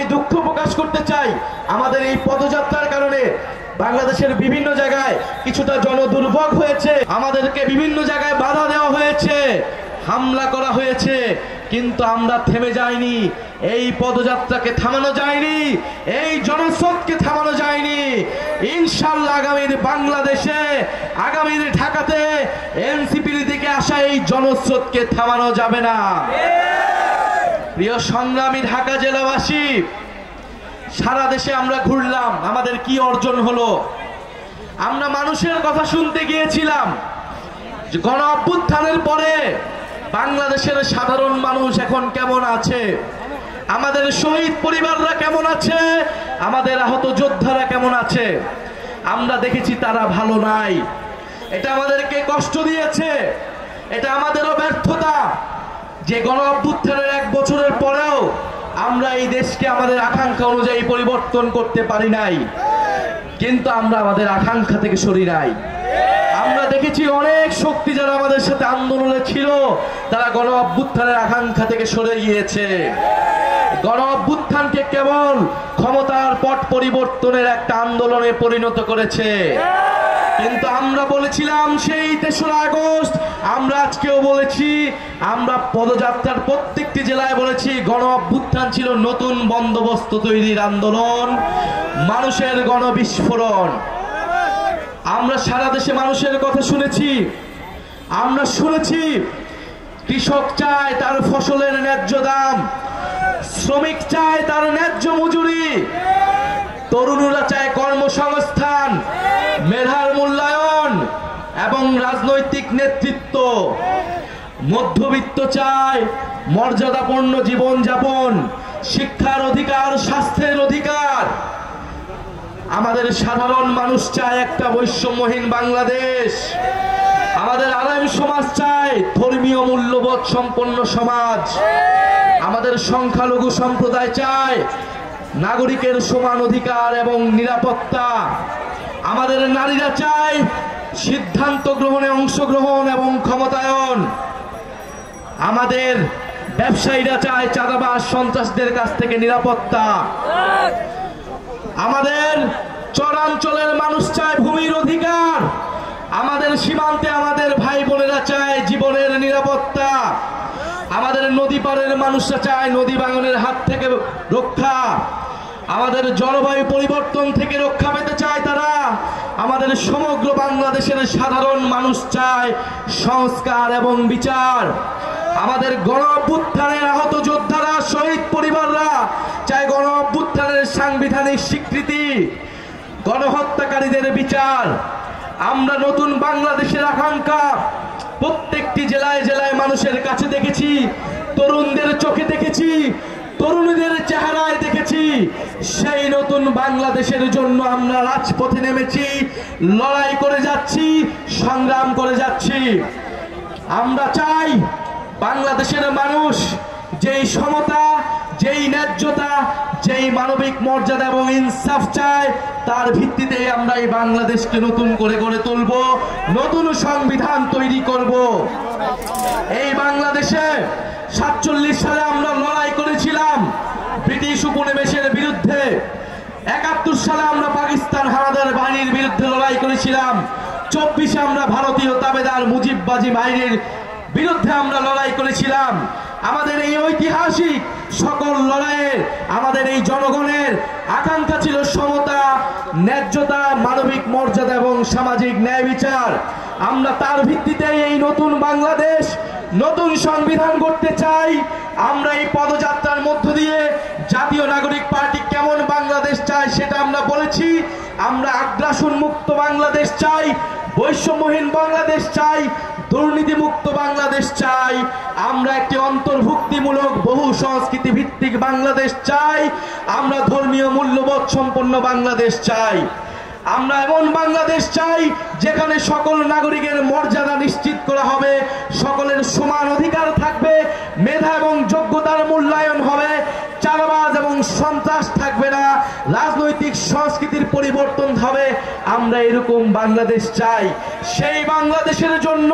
আমি দুঃখ প্রকাশ করতে চাই, আমাদের এই পদযাত্রার কারণে বাংলাদেশের বিভিন্ন জায়গায় কিছুটা জনদুর্ভোগ হয়েছে, আমাদেরকে বিভিন্ন জায়গায় বাধা দেওয়া হয়েছে, হামলা করা হয়েছে, কিন্তু আমরা থেমে যাইনি। এই পদযাত্রাকে থামানো যায়নি, এই জনস্রোতকে থামানো যায়নি। ইনশাআল্লাহ আগামীর বাংলাদেশে, আগামীর ঢাকাতে এনসিপির দিকে আসা এই জনস্রোতকে থামানো যাবে না। প্রিয় সংগ্রামী ঢাকা জেলাবাসী, সারা দেশে আমরা ঘুরলাম, আমাদের কি অর্জন হলো? আমরা মানুষের কথা শুনতে গিয়েছিলাম। গণ অভ্যুত্থানের পরে বাংলাদেশের সাধারণ মানুষ এখন কেমন আছে, আমাদের শহীদ পরিবাররা কেমন আছে, আমাদের আহত যোদ্ধারা কেমন আছে, আমরা দেখেছি তারা ভালো নাই। এটা আমাদেরকে কষ্ট দিয়েছে, এটা আমাদেরও ব্যর্থতা যে গণ অভ্যুত্থানের 1 বছরের পরেও আমরা এই দেশকে আমাদের আকাঙ্ক্ষা অনুযায়ী পরিবর্তন করতে পারি নাই। কিন্তু আমরা আমাদের আকাঙ্ক্ষা থেকে সরি নাই। আমরা দেখেছি অনেক শক্তি যারা আমাদের সাথে আন্দোলনে ছিল, তারা গণ অভ্যুত্থানের আকাঙ্ক্ষা থেকে সরে গিয়েছে। গণ অভ্যুত্থানকে কেবল ক্ষমতার পট পরিবর্তনের একটা আন্দোলনে পরিণত করেছে। কিন্তু আমরা বলেছিলাম সেই 3রা আগস্ট, আমরা আজকেও বলেছি, আমরা পদযাত্রার প্রত্যেকটি জেলায় বলেছি, গণ অভ্যুত্থান ছিল নতুন বন্দোবস্ত তৈরির আন্দোলন, মানুষের গণবিস্ফোরণ। আমরা সারা দেশে মানুষের কথা শুনেছি, আমরা শুনেছি কৃষক চায় তার ফসলের ন্যায্য দাম, শ্রমিক চায় তার ন্যায্য মজুরি, তরুণরা চায় কর্মসংস্থান, মেধার মূল্যায়ন এবং রাজনৈতিক নেতৃত্ব, মধ্যবিত্ত চায় মর্যাদাপূর্ণ জীবনযাপন, শিক্ষার অধিকার, স্বাস্থ্যের অধিকার। আমাদের সাধারণ মানুষ চায় একটা বৈষম্যহীন বাংলাদেশ। আমাদের আলেম সমাজ চায় ধর্মীয় মূল্যবোধ সম্পন্ন সমাজ। আমাদের সংখ্যালঘু সম্প্রদায় চায় নাগরিকের সমান অধিকার এবং নিরাপত্তা। আমাদের নারীরা চায় সিদ্ধান্ত গ্রহণে অংশগ্রহণ এবং ক্ষমতায়ন। আমাদের ব্যবসায়ীরা চায় চাঁদাবাজ সন্ত্রাসীদের কাছ থেকে নিরাপত্তা। আমাদের চরাঞ্চলের মানুষ চায় ভূমির অধিকার। আমাদের সীমান্তে আমাদের ভাই বোনেরা চায় জীবনের নিরাপত্তা। আমাদের নদী পাড়ের মানুষরা চায় নদী ভাঙনের হাত থেকে রক্ষা। আমাদের জলবায়ু পরিবর্তন থেকে রক্ষা পেতে চায় তারা। আমাদের সমগ্র বাংলাদেশের সাধারণ মানুষ চায় সংস্কার এবং বিচার। আমাদের গণ অভ্যুত্থানের আহত যোদ্ধারা, শহীদ পরিবাররা চায় গণ অভ্যুত্থানের সাংবিধানিক স্বীকৃতি, গণহত্যাকারীদের বিচার। আমরা নতুন বাংলাদেশের আকাঙ্ক্ষা প্রত্যেকটি জেলায় জেলায় মানুষের কাছে দেখেছি, তরুণদের চোখে দেখেছি, তরুণীদের চেহারায় দেখেছি। সেই নতুন বাংলাদেশের জন্য আমরা রাজপথে নেমেছি, লড়াই করে যাচ্ছি, সংগ্রাম করে যাচ্ছি। আমরা চাই বাংলাদেশের মানুষ যেই সমতা, যেই ন্যায্যতা, যেই মানবিক মর্যাদা এবং ইনসাফ চায়, তার ভিত্তিতে আমরা এই বাংলাদেশকে নতুন করে গড়ে তুলব, নতুন সংবিধান তৈরি করব। এই বাংলাদেশে 47 সালে আমরা লড়াই করেছিলাম ব্রিটিশ উপনিবেশের বিরুদ্ধে। 71 সালে আমরা পাকিস্তান হানাদার বাহিনীর বিরুদ্ধে লড়াই করেছিলাম। 24-এ আমরা ভারতীয় তাবেদার মুজিববাজি বাহিনীর বিরুদ্ধে আমরা লড়াই করেছিলাম। আমাদের এই ঐতিহাসিক সকল লড়াইয়ে আমাদের এই জনগণের আকাঙ্ক্ষা ছিল সমতা, ন্যায্যতা, মানবিক মর্যাদা এবং সামাজিক ন্যায় বিচার। আমরা তার ভিত্তিতে এই নতুন বাংলাদেশ, নতুন সংবিধান গড়তে চাই। আমরা এই পদযাত্রার মধ্য দিয়ে জাতীয় নাগরিক পার্টি কেমন বাংলাদেশ চাই সেটা আমরা বলেছি। আমরা আগ্রাসন মুক্ত বাংলাদেশ চাই, বৈষম্যহীন বাংলাদেশ চাই, দুর্নীতি মুক্ত বাংলাদেশ চাই। আমরা একটি অন্তর্ভুক্তিমূলক বহু সংস্কৃতি ভিত্তিক বাংলাদেশ চাই। আমরা ধর্মীয় মূল্যবোধ সম্পন্ন বাংলাদেশ চাই। আমরা এমন বাংলাদেশ চাই যেখানে সকল নাগরিকের মর্যাদা নিশ্চিত করা হবে, সকলের সমান অধিকার থাকবে, মেধা এবং যোগ্যতার মূল্যায়ন হবে, চাঁদাবাজ এবং সন্ত্রাস থাকবে না, রাজনৈতিক সংস্কৃতির পরিবর্তন হবে। আমরা এরকম বাংলাদেশ চাই। সেই বাংলাদেশের জন্য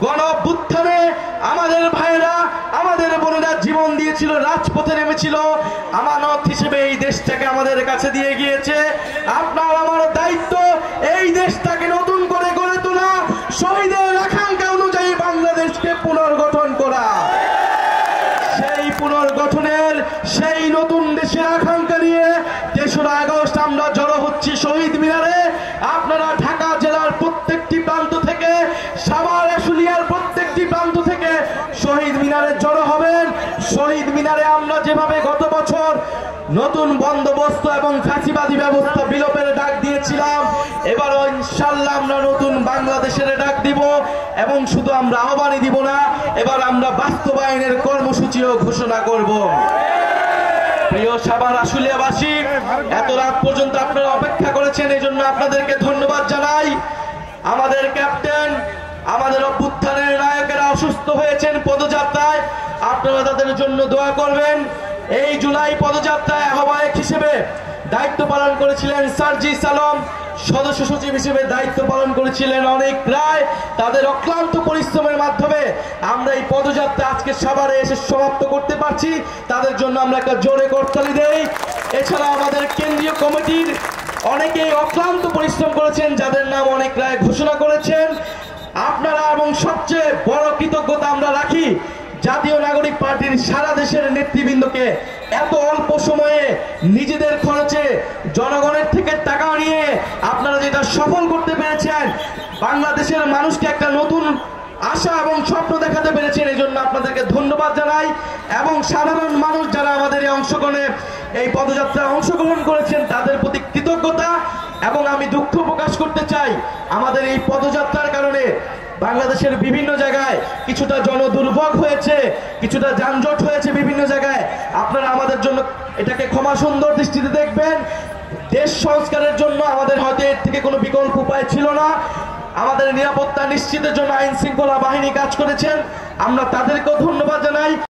গণ অভ্যুত্থানে আমাদের ভাইয়েরা, আমাদের বোনেরা জীবন দিয়েছিল, রাজপথে নেমেছিল, আমানত হিসেবে এই দেশটাকে আমাদের কাছে দিয়ে গিয়েছে। আপনার আমার দায়িত্ব এই দেশটাকে নতুন করে গড়ে তোলা, শহীদের আকাঙ্ক্ষা অনুযায়ী বাংলাদেশকে পুনর্গঠন করা। সেই পুনর্গঠনের, সেই নতুন দেশের আকাঙ্ক্ষা নিয়ে ৩রা আগস্ট আমরা জড়ো হচ্ছি শহীদ মিনারে। আপনারা ঢাকা জেলার প্রত্যেকটি প্রান্ত থেকে, সাভার আশুলিয়ার প্রত্যেকটি প্রান্ত থেকে শহীদ মিনারে জড়ো হবেন। শহীদ মিনারে আমরা যেভাবে গত বছর নতুন বন্দোবস্ত এবং ফাঁসিবাদী ব্যবস্থা বিলোপের ডাক দিয়েছিলাম, এবারও ইনশাআল্লাহ আমরা নতুন বাংলাদেশের ডাক দিব। এবং শুধু আমরা আহ্বানই দিব না, এবার আমরা বাস্তবায়নের কর্মসূচিও ঘোষণা করব। প্রিয় সাভার আশুলিয়াবাসী, এত রাত পর্যন্ত আপনারা অপেক্ষা করেছেন, এই জন্য আপনাদেরকে ধন্যবাদ জানাই। আমাদের ক্যাপ্টেন, আমাদের অভ্যুত্থানের নায়কেরা অসুস্থ হয়েছেন পদযাত্রায়, আপনারা তাদের জন্য দোয়া করবেন। এই জুলাই পদযাত্রায় আহ্বায়ক হিসেবে দায়িত্ব পালন করেছিলেন সার্জিস আলম, সদস্য সচিব হিসেবে দায়িত্ব পালন করেছিলেন অনেক রায়। তাদের অক্লান্ত পরিশ্রমের মাধ্যমে আমরা এই পদযাত্রা আজকে সাভারে এসে সমাপ্ত করতে পারছি। তাদের জন্য আমরা একটা জোরে করতালি দেই। এছাড়া আমাদের কেন্দ্রীয় কমিটির অনেকেই অক্লান্ত পরিশ্রম করেছেন, যাদের নাম অনেক রায় ঘোষণা করেছেন। আপনারা, এবং সবচেয়ে বড় কৃতজ্ঞতা আমরা রাখি জাতীয় নাগরিক পার্টির সারা দেশের নেতৃবৃন্দকে, এত অল্প সময়ে নিজেদের খরচে জনগণের থেকে টাকা নিয়ে আপনারা যেটা সফল করতে পেরেছেন, বাংলাদেশের মানুষকে একটা নতুন আশা এবং স্বপ্ন দেখাতে পেরেছেন, এই জন্য আপনাদেরকে ধন্যবাদ জানাই। এবং সাধারণ মানুষ যারা আমাদের এই অংশগ্রহণে, এই পদযাত্রায় অংশগ্রহণ করেছেন, তাদের প্রতি কৃতজ্ঞতা। এবং আমি দুঃখ প্রকাশ করতে চাই, আমাদের এই পদযাত্রার কারণে বাংলাদেশের বিভিন্ন জায়গায় কিছুটা জনদুর্ভোগ হয়েছে, কিছুটা যানজট হয়েছে বিভিন্ন জায়গায়। আপনারা আমাদের জন্য এটাকে ক্ষমা সুন্দর দৃষ্টিতে দেখবেন। দেশ সংস্কারের জন্য আমাদের হয়তো এর থেকে কোনো বিকল্প উপায় ছিল না। আমাদের নিরাপত্তা নিশ্চিতের জন্য আইন শৃঙ্খলা বাহিনী কাজ করেছেন, আমরা তাদেরকেও ধন্যবাদ জানাই।